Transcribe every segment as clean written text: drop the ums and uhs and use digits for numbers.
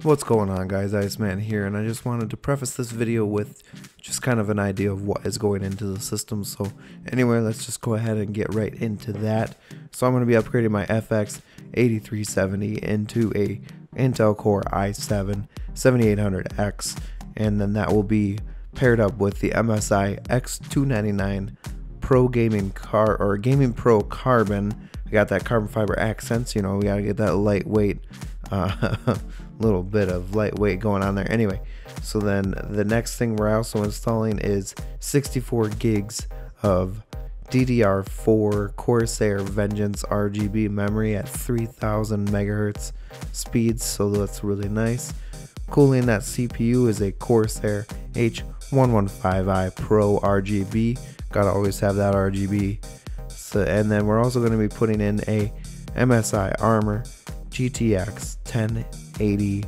What's going on, guys? Iceman here, and I just wanted to preface this video with just kind of an idea of what is going into the system. So anyway, let's just go ahead and get right into that. So I'm going to be upgrading my FX 8370 into a Intel Core i7 7800X, and then that will be paired up with the MSI X299 Pro Gaming Gaming Pro Carbon. I got that carbon fiber accents, you know, we gotta get that lightweight little bit of lightweight going on there. Anyway, so then the next thing we're also installing is 64 gigs of DDR4 Corsair Vengeance RGB memory at 3000 megahertz speeds, so that's really nice. Cooling that CPU is a Corsair H115i Pro RGB. Gotta always have that RGB. So, and then we're also going to be putting in a MSI Armor GTX 1080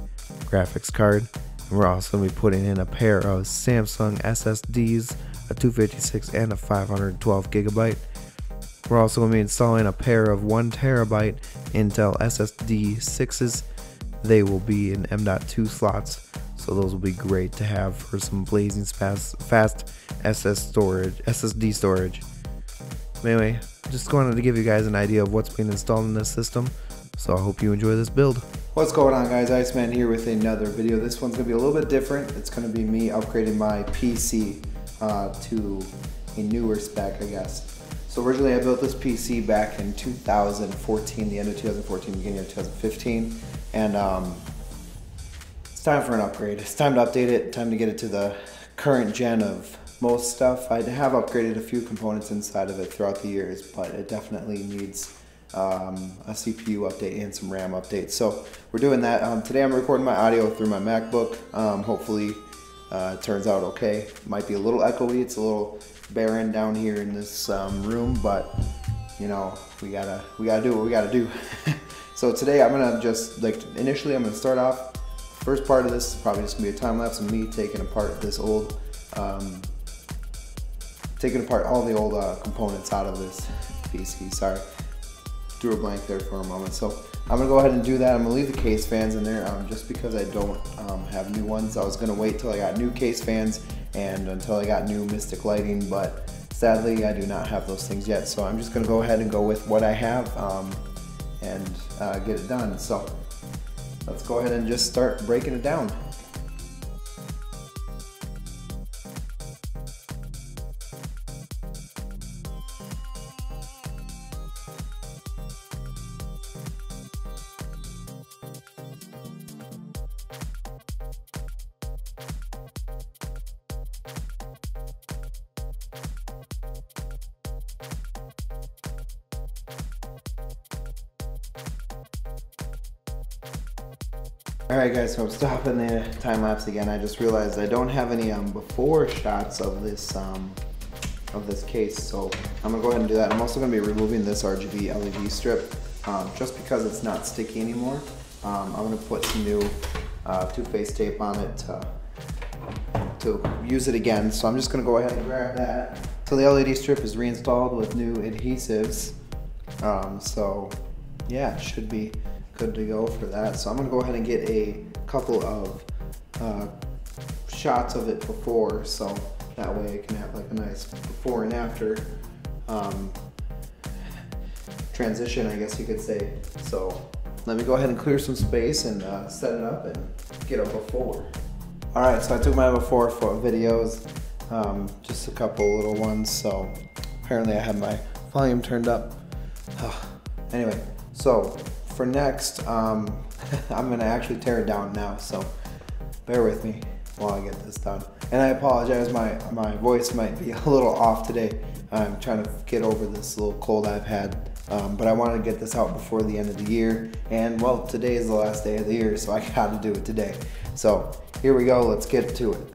graphics card. And we're also going to be putting in a pair of Samsung SSDs, a 256 and a 512 gigabyte. We're also going to be installing a pair of 1 terabyte Intel SSD 6s. They will be in M.2 slots, so those will be great to have for some blazing fast SSD storage. Anyway, just wanted to give you guys an idea of what's being installed in this system, so I hope you enjoy this build. What's going on, guys? Iceman here with another video. This one's going to be a little bit different. It's going to be me upgrading my PC to a newer spec, I guess. So originally I built this PC back in 2014, the end of 2014, beginning of 2015, and it's time for an upgrade. It's time to update it, time to get it to the current gen of most stuff. I have upgraded a few components inside of it throughout the years, but it definitely needs a CPU update and some RAM updates. So we're doing that. Today I'm recording my audio through my MacBook. Hopefully it turns out okay. It might be a little echoey. It's a little barren down here in this room, but you know, we gotta do what we gotta do. So today I'm gonna just initially I'm gonna start off. First part of this is probably just gonna be a time lapse of me taking apart this old taking apart all the old components out of this PC. Sorry, drew a blank there for a moment. So I'm gonna go ahead and do that. I'm gonna leave the case fans in there just because I don't have new ones. I was gonna wait till I got new case fans and until I got new Mystic lighting, but sadly I do not have those things yet. So I'm just gonna go ahead and go with what I have and get it done. So let's go ahead and just start breaking it down. Alright guys, so I'm stopping the time lapse again. I just realized I don't have any before shots of this case, so I'm gonna go ahead and do that. I'm also gonna be removing this RGB LED strip just because it's not sticky anymore. I'm gonna put some new two-face tape on it to use it again. So I'm just gonna go ahead and grab that. So the LED strip is reinstalled with new adhesives. So yeah, it should be good to go for that. So I'm gonna go ahead and get a couple of shots of it before, so that way I can have like a nice before and after transition, I guess you could say. So let me go ahead and clear some space and set it up and get a before. Alright, so I took my before for videos, just a couple little ones, so apparently I have my volume turned up. Anyway, so for next, I'm gonna actually tear it down now, so bear with me while I get this done. And I apologize, my voice might be a little off today. I'm trying to get over this little cold I've had, but I wanted to get this out before the end of the year. And well, today is the last day of the year, so I gotta do it today. So here we go, let's get to it.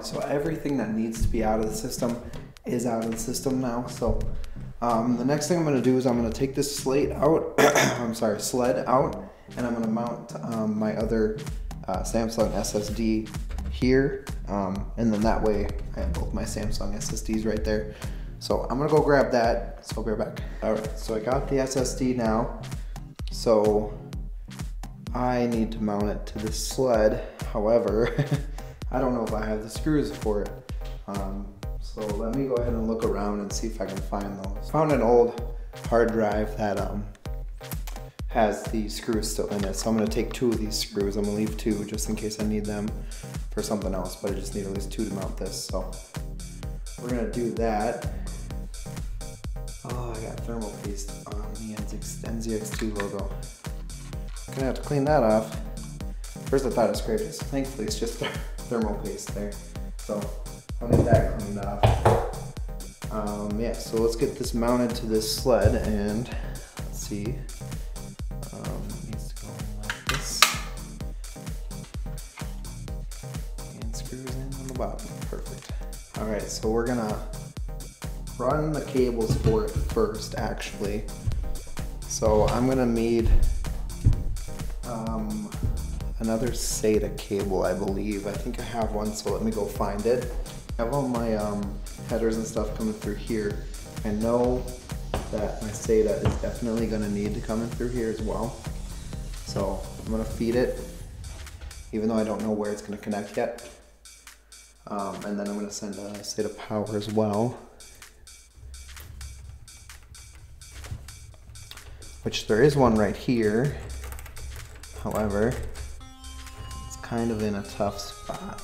So everything that needs to be out of the system is out of the system now. So the next thing I'm going to do is I'm going to take this sled out, and I'm going to mount my other Samsung SSD here, and then that way I have both my Samsung SSDs right there. So I'm going to go grab that, so I'll be right back. Alright, so I got the SSD now, so I need to mount it to this sled. However, I don't know if I have the screws for it. So let me go ahead and look around and see if I can find those. Found an old hard drive that has the screws still in it. So I'm gonna take 2 of these screws. I'm gonna leave 2 just in case I need them for something else, but I just need at least 2 to mount this. So we're gonna do that. Oh, I got thermal paste on the NZXT logo. Gonna have to clean that off. First I thought I scraped it, so thankfully it's just thermal paste there. So I'll get that cleaned off. Yeah, so let's get this mounted to this sled, and let's see. It needs to go like this. And screws in on the bottom. Perfect. Alright, so we're gonna run the cables for it first, actually. So I'm gonna need another SATA cable, I believe. I think I have one, so let me go find it. I have all my headers and stuff coming through here. I know that my SATA is definitely going to need to come in through here as well. So I'm going to feed it, even though I don't know where it's going to connect yet. And then I'm going to send a SATA power as well, which there is one right here. However, it's kind of in a tough spot.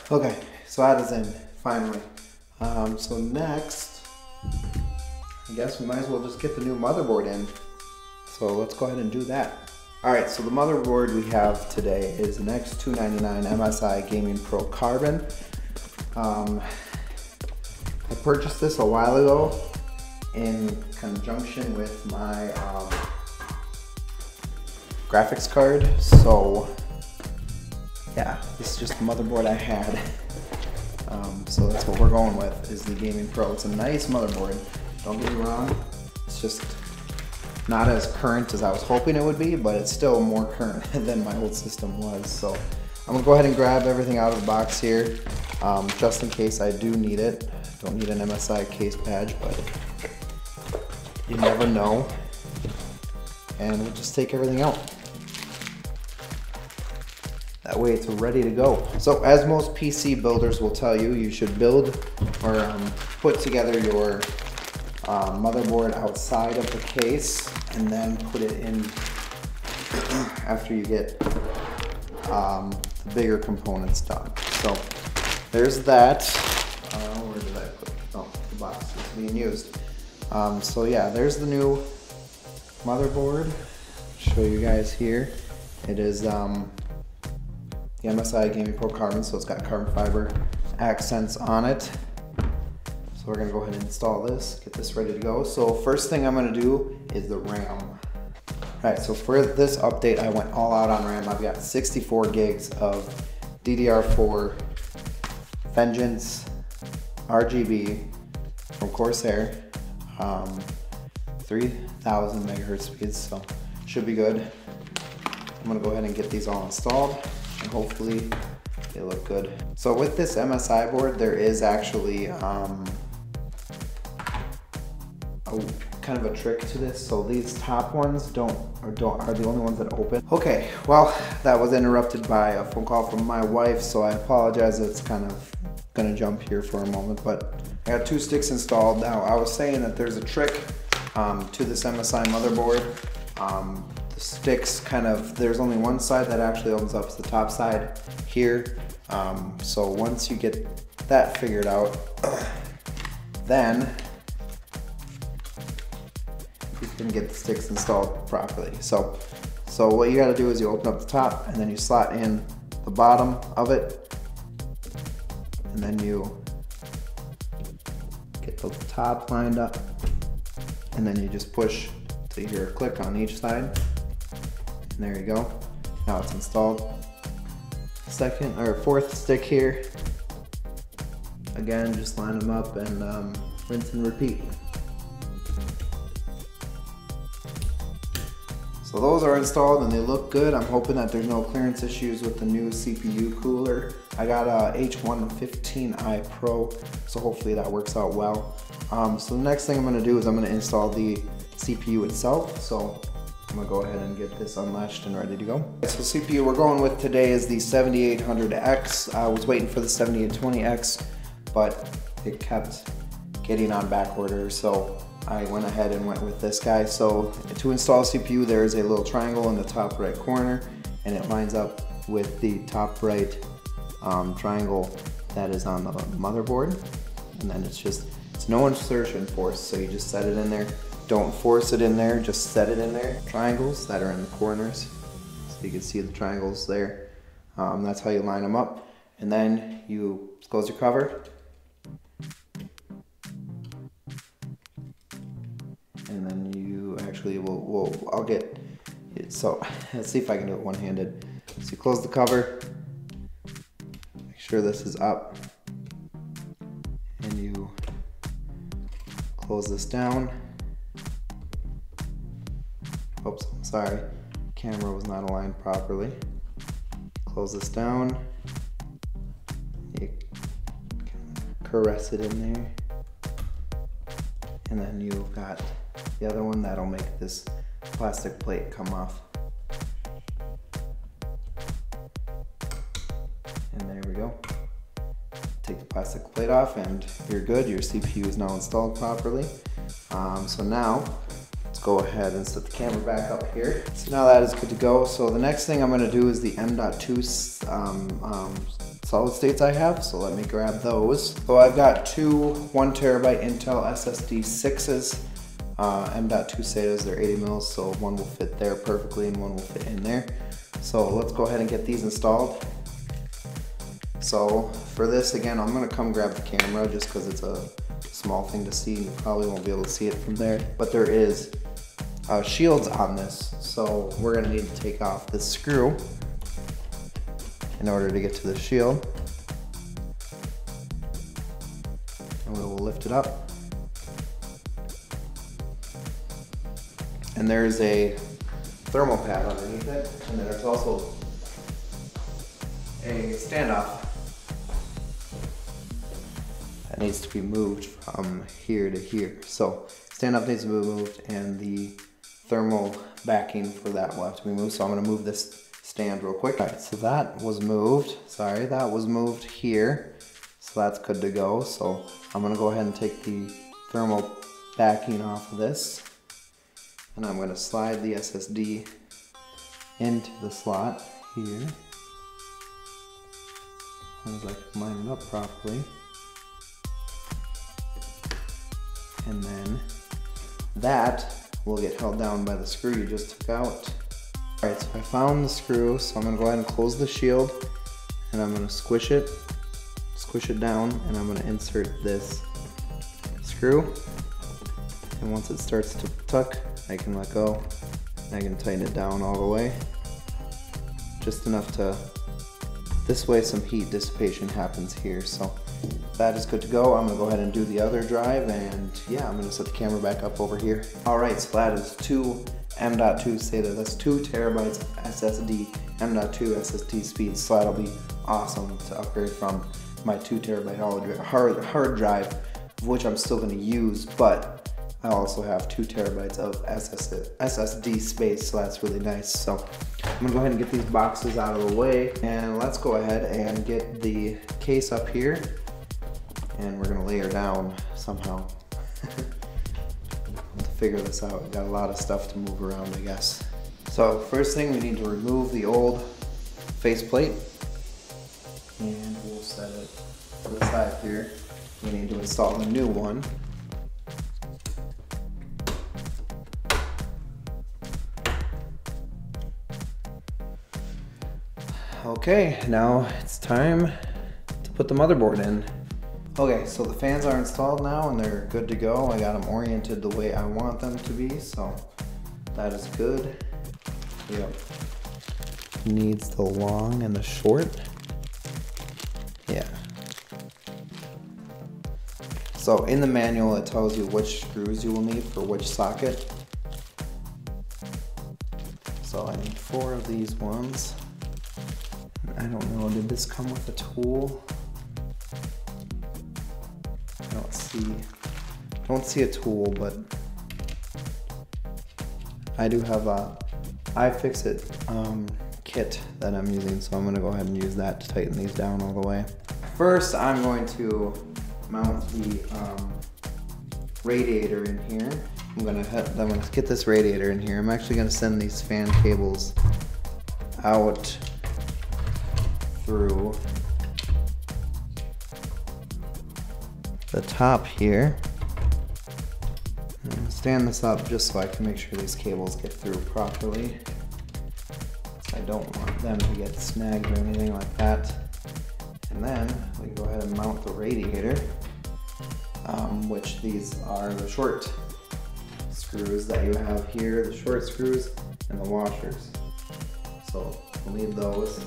Okay, so that is in, finally. So next, I guess we might as well just get the new motherboard in. So let's go ahead and do that. Alright, so the motherboard we have today is an X299 MSI Gaming Pro Carbon. I purchased this a while ago in conjunction with my graphics card, so yeah, this is just the motherboard I had. So that's what we're going with, is the Gaming Pro. It's a nice motherboard, don't get me wrong. It's just not as current as I was hoping it would be, but it's still more current than my old system was. So I'm gonna go ahead and grab everything out of the box here, just in case I do need it. Don't need an MSI case badge, but you never know. And we'll just take everything out. That way it's ready to go. So as most PC builders will tell you, you should build or put together your motherboard outside of the case and then put it in after you get the bigger components done. So there's that. Where did I put it? Oh, the box is being used. So yeah, there's the new motherboard. Show you guys here. It is the MSI Gaming Pro Carbon, so it's got carbon fiber accents on it. So we're gonna go ahead and install this, get this ready to go. So first thing I'm gonna do is the RAM. Alright, so for this update, I went all out on RAM. I've got 64 gigs of DDR4 Vengeance RGB from Corsair, 3000 megahertz speeds, so should be good. I'm gonna go ahead and get these all installed, and hopefully they look good. So with this MSI board, there is actually kind of a trick to this. So these top ones are the only ones that open. Okay, well, that was interrupted by a phone call from my wife, so I apologize. It's kind of gonna jump here for a moment, but I got 2 sticks installed. Now, I was saying that there's a trick to this MSI motherboard. The sticks there's only one side that actually opens up, it's the top side here. So once you get that figured out, then you can get the sticks installed properly. So what you gotta do is you open up the top and then you slot in the bottom of it, and then you get the top lined up, and then you just push till you hear a click on each side. And there you go. Now it's installed. second or fourth stick here. Again, just line them up and rinse and repeat. So those are installed and they look good. I'm hoping that there's no clearance issues with the new CPU cooler. I got a H115i Pro, so hopefully that works out well. So the next thing I'm going to do is I'm going to install the CPU itself. So I'm going to go ahead and get this unlatched and ready to go. So CPU we're going with today is the 7800X. I was waiting for the 7820X, but it kept getting on back order, so I went ahead and went with this guy. So to install CPU, there is a little triangle in the top right corner, and it lines up with the top right triangle that is on the motherboard. And then it's no insertion force, so you just set it in there. Don't force it in there, just set it in there. Triangles that are in the corners, so you can see the triangles there. That's how you line them up. And then you close your cover. And then you actually I'll get it. So let's see if I can do it one-handed. So you close the cover, make sure this is up, and you close this down. Oops, sorry, camera was not aligned properly. Close this down, you caress it in there, and then you've got the other one that'll make this plastic plate come off. And there we go. Take the plastic plate off and you're good. Your CPU is now installed properly. So now let's go ahead and set the camera back up here. So now that is good to go. So the next thing I'm going to do is the M.2 solid states I have. So let me grab those. So I've got two 1TB Intel SSD 6s. M.2 SATAs, they're 80 mils, so one will fit there perfectly and one will fit in there. So let's go ahead and get these installed. So for this, again, I'm gonna come grab the camera just because it's a small thing to see and you probably won't be able to see it from there. But there is shields on this, so we're gonna need to take off this screw in order to get to the shield. And we will lift it up. And there's a thermal pad underneath it, and then there's also a standoff that needs to be moved from here to here. So standoff needs to be moved, and the thermal backing for that will have to be moved. So I'm going to move this stand real quick. All right, so that was moved. Sorry, that was moved here. So that's good to go. So I'm going to go ahead and take the thermal backing off of this. And I'm going to slide the SSD into the slot here. As I can line it up properly. And then that will get held down by the screw you just took out. Alright, so I found the screw, so I'm going to go ahead and close the shield. And I'm going to squish it down, and I'm going to insert this screw. And once it starts to tuck, I can let go. I can tighten it down all the way. Just enough to, this way some heat dissipation happens here. So that is good to go. I'm gonna go ahead and do the other drive, and yeah, I'm gonna set the camera back up over here. All right, so that is two M.2 SATA. That's 2 terabytes SSD, M.2 SSD speed. So that'll be awesome to upgrade from my 2 terabyte hard drive, which I'm still gonna use, but I also have 2 terabytes of SSD space, so that's really nice. So I'm gonna go ahead and get these boxes out of the way, and let's go ahead and get the case up here, and we're gonna lay her down somehow. To figure this out, we've got a lot of stuff to move around, I guess. So first thing, we need to remove the old faceplate, and we'll set it to the side here. We need to install a new one. Okay, now it's time to put the motherboard in. Okay, so the fans are installed now and they're good to go. I got them oriented the way I want them to be, so that is good. Yep. Needs the long and the short. So in the manual it tells you which screws you will need for which socket. So I need 4 of these ones. I don't know, did this come with a tool? I don't see a tool, but I do have a iFixit kit that I'm using, so I'm going to go ahead and use that to tighten these down all the way. First, I'm going to mount the radiator in here. I'm gonna get this radiator in here. I'm actually going to send these fan cables out through the top here. I'm gonna stand this up just so I can make sure these cables get through properly. I don't want them to get snagged or anything like that. And then we can go ahead and mount the radiator, which these are the short screws that you have here, the short screws and the washers. So we'll need those.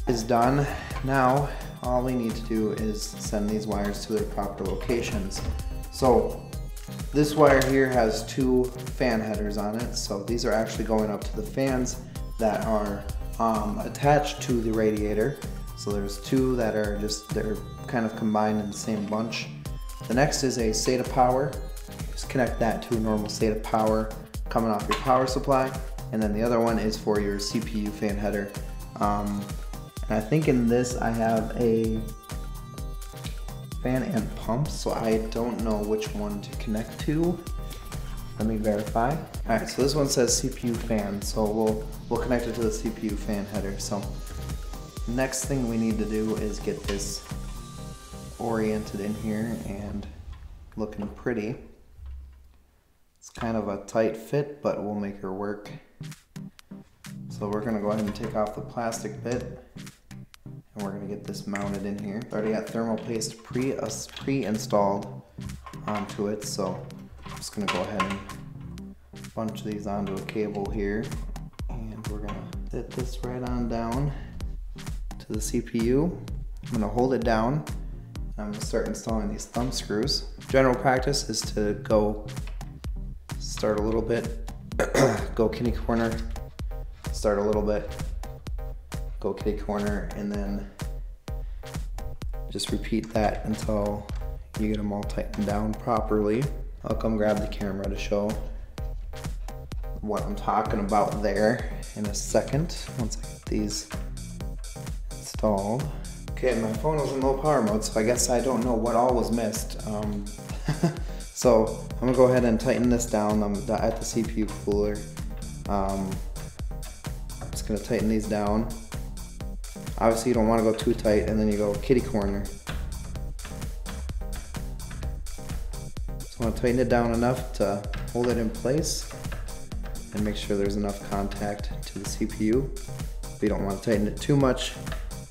Is done. Now all we need to do is send these wires to their proper locations. So this wire here has 2 fan headers on it, so these are actually going up to the fans that are attached to the radiator. So there's 2 that are they're kind of combined in the same bunch. The next is a SATA power. Just connect that to a normal SATA power coming off your power supply, and then the other one is for your CPU fan header. And I think in this I have a fan and pump, so I don't know which one to connect to. Let me verify. Alright, so this one says CPU fan, so we'll connect it to the CPU fan header. So next thing we need to do is get this oriented in here and looking pretty. It's kind of a tight fit, but we'll make her work. So we're gonna go ahead and take off the plastic bit, and we're gonna get this mounted in here. I already got thermal paste pre-installed onto it, so I'm just gonna go ahead and bunch these onto a cable here, and we're gonna fit this right on down to the CPU. I'm gonna hold it down, and I'm gonna start installing these thumb screws. General practice is to go start a little bit, go kitty corner, start a little bit, go kitty corner, and then just repeat that until you get them all tightened down properly. I'll come grab the camera to show what I'm talking about there in a second, once I get these installed. Okay, my phone was in low power mode, so I guess I don't know what all was missed. So I'm gonna go ahead and tighten this down. I'm at the CPU cooler. I'm just gonna tighten these down. Obviously you don't want to go too tight, and then you go kitty corner. So I want to tighten it down enough to hold it in place and make sure there's enough contact to the CPU. But you don't want to tighten it too much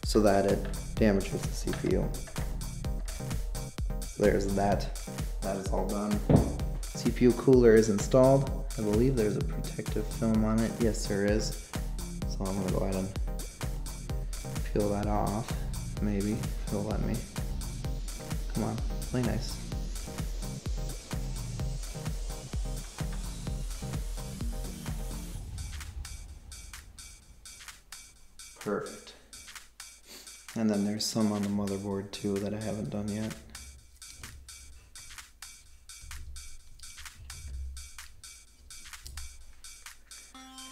so that it damages the CPU. So there's that. That is all done. CPU cooler is installed. I believe there's a protective film on it. Yes, there is. So I'm gonna go ahead and peel that off. Maybe if it'll let me. Come on, play nice. Perfect. And then there's some on the motherboard too that I haven't done yet.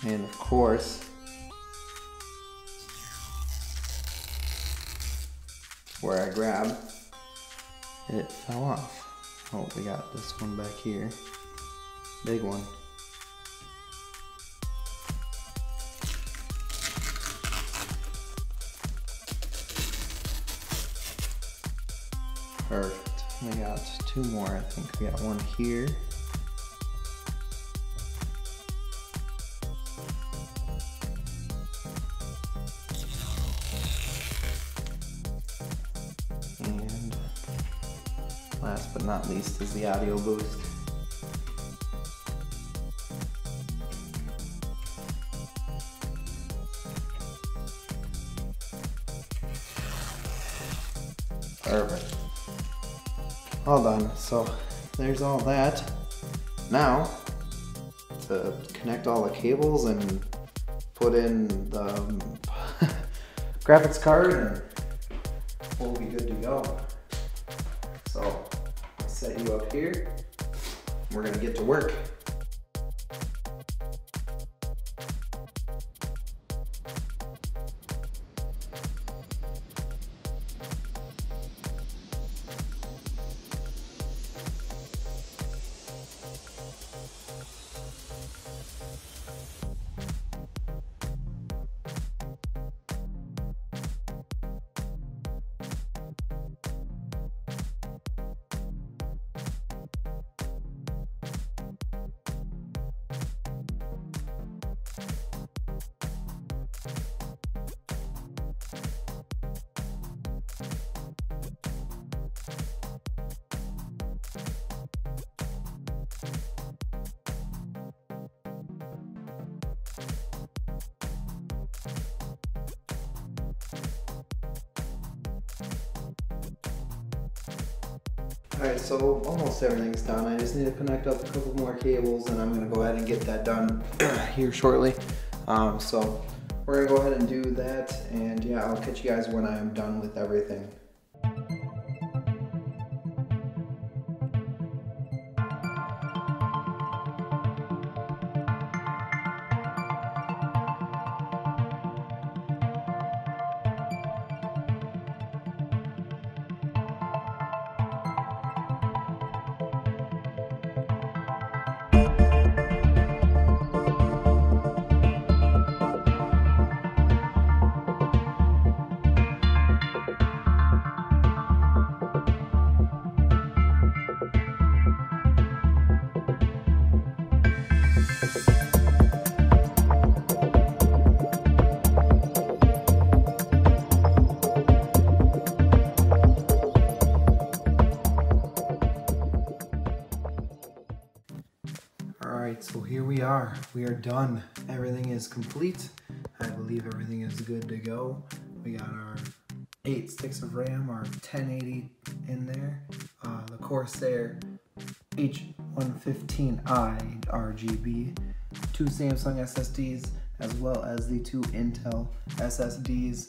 And of course, where I grabbed, it fell off. Oh, we got this one back here. Big one. Perfect. We got 2 more, I think. We got one here. And last but not least is the audio boost. Perfect. all done. So there's all that. Now to connect all the cables and put in the graphics card, and we'll be good to go. So I'll set you up here. We're gonna get to work. Alright, so almost everything's done. I just need to connect up a couple more cables, and I'm going to go ahead and get that done here shortly. So we're going to go ahead and do that, and yeah, I'll catch you guys when I'm done with everything. Alright, so here we are. We are done. Everything is complete. I believe everything is good to go. We got our 8 sticks of RAM, our 1080 in there, the Corsair H115i RGB, 2 Samsung SSDs, as well as the 2 Intel SSDs,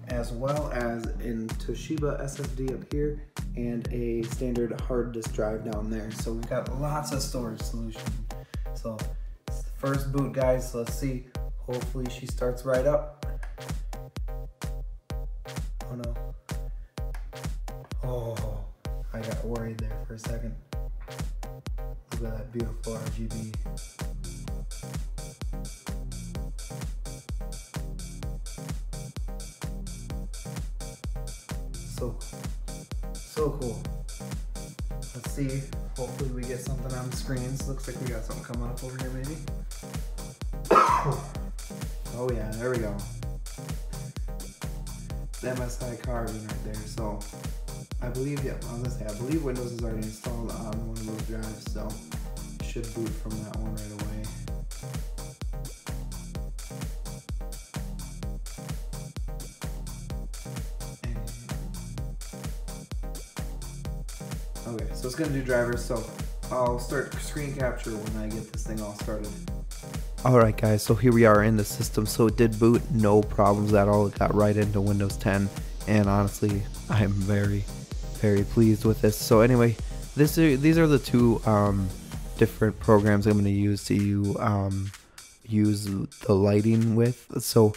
as well as in Toshiba SSD up here, and a standard hard disk drive down there. So we've got lots of storage solution. So it's the first boot, guys, so let's see. Hopefully she starts right up. Oh no. Oh, I got worried there for a second. Look at that beautiful RGB. So cool. Let's see. Hopefully we get something on the screens. Looks like we got something coming up over here, maybe. Oh yeah, there we go. The MSI carbon right there. So I believe, yeah, I was gonna say, I believe Windows is already installed on one of those drives, so it should boot from that one right away. Okay, so it's gonna do drivers, so I'll start screen capture when I get this thing all started. Alright guys, so here we are in the system. So it did boot, no problems at all. It got right into Windows 10, and honestly, I'm very pleased with this. So anyway, these are the two different programs I'm going to use to use the lighting with. So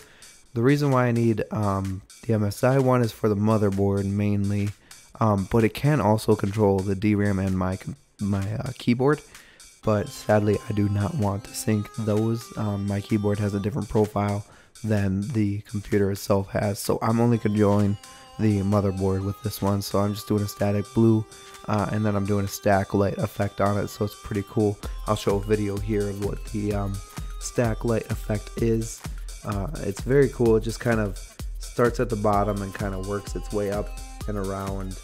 the reason why I need the MSI one is for the motherboard mainly, but it can also control the DRAM and my keyboard. But sadly, I do not want to sync those. My keyboard has a different profile than the computer itself has, so I'm only controlling the motherboard with this one. So I'm just doing a static blue, and then I'm doing a stack light effect on it, so it's pretty cool. I'll show a video here of what the stack light effect is. It's very cool. It just kind of starts at the bottom and kind of works its way up and around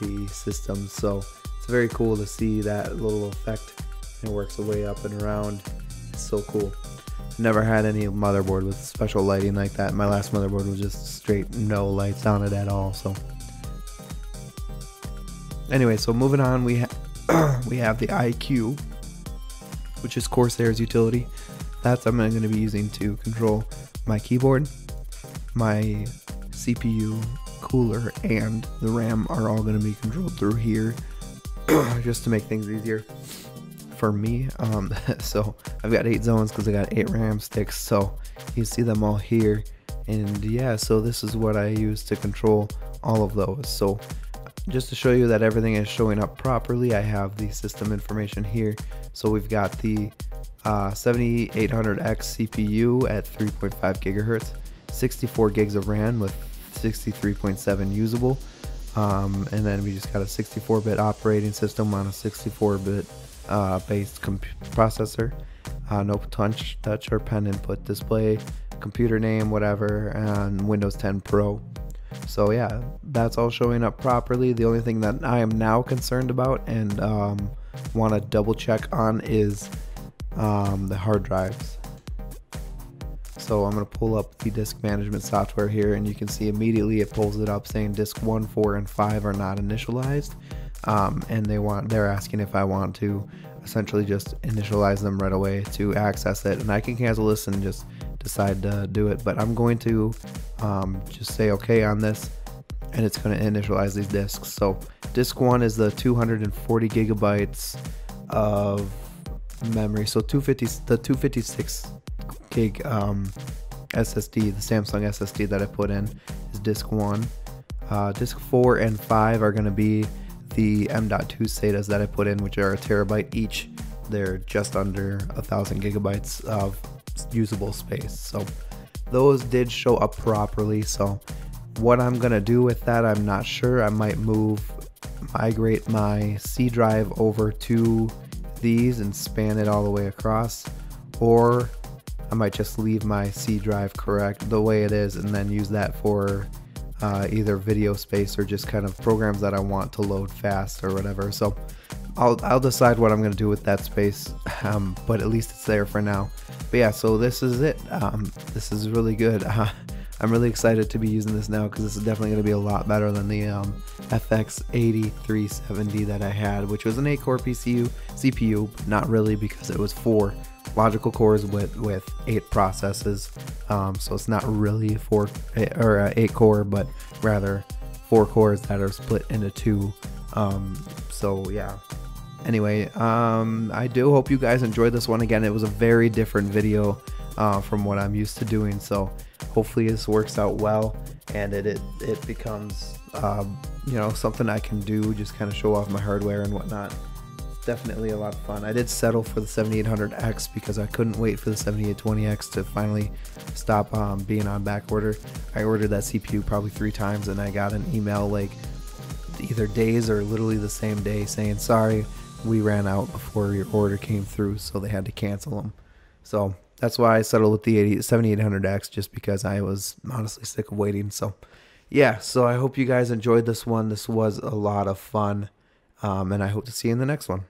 the system, so it's very cool to see that little effect. It works its way up and around. It's so cool. Never had any motherboard with special lighting like that. My last motherboard was just straight no lights on it at all. So Anyway, so moving on, we have the IQ, which is Corsair's utility. That's I'm going to be using to control my keyboard, my CPU, cooler, and the RAM are all going to be controlled through here, just to make things easier for me. So I've got 8 zones because I got 8 RAM sticks, so you see them all here. And yeah, so this is what I use to control all of those. So just to show you that everything is showing up properly, I have the system information here. So we've got the 7800X CPU at 3.5 gigahertz, 64 gigs of RAM with 63.7 usable, and then we just got a 64-bit operating system on a 64-bit based processor, no touch or pen input display, computer name, whatever, and Windows 10 Pro. So yeah, that's all showing up properly. The only thing that I am now concerned about and want to double check on is the hard drives. So I'm going to pull up the disk management software here, and you can see immediately it pulls it up saying disk 1, 4, and 5 are not initialized, and they're asking if I want to essentially just initialize them right away to access it, and I can cancel this and just decide to do it, but I'm going to just say okay on this, and it's going to initialize these disks. So disk 1 is the 240 gigabytes of memory, so the 256 gig SSD, the Samsung SSD that I put in is disk 1. Disk 4 and 5 are going to be the M.2 SATAs that I put in, which are a terabyte each. They're just under 1,000 gigabytes of usable space, so those did show up properly. So what I'm gonna do with that, I'm not sure. I might migrate my C drive over to these and span it all the way across, or I might just leave my C drive correct the way it is and then use that for either video space or just kind of programs that I want to load fast or whatever. So I'll decide what I'm going to do with that space, but at least it's there for now. But yeah, so this is it. This is really good. I'm really excited to be using this now because this is definitely going to be a lot better than the FX 8370 that I had, which was an 8-core CPU, but not really, because it was 4 logical cores with 8 processes. So it's not really 8 core, but rather 4 cores that are split into 2. So yeah. Anyway, I do hope you guys enjoyed this one. Again, it was a very different video from what I'm used to doing, so hopefully this works out well and it becomes you know, something I can do, just kind of show off my hardware and whatnot. Definitely a lot of fun. I did settle for the 7800X because I couldn't wait for the 7820X to finally stop being on back order. I ordered that CPU probably 3 times and I got an email like either days or literally the same day saying, sorry, we ran out before your order came through, so they had to cancel them. So that's why I settled with the 7800X, just because I was honestly sick of waiting. So yeah, so I hope you guys enjoyed this one. This was a lot of fun, and I hope to see you in the next one.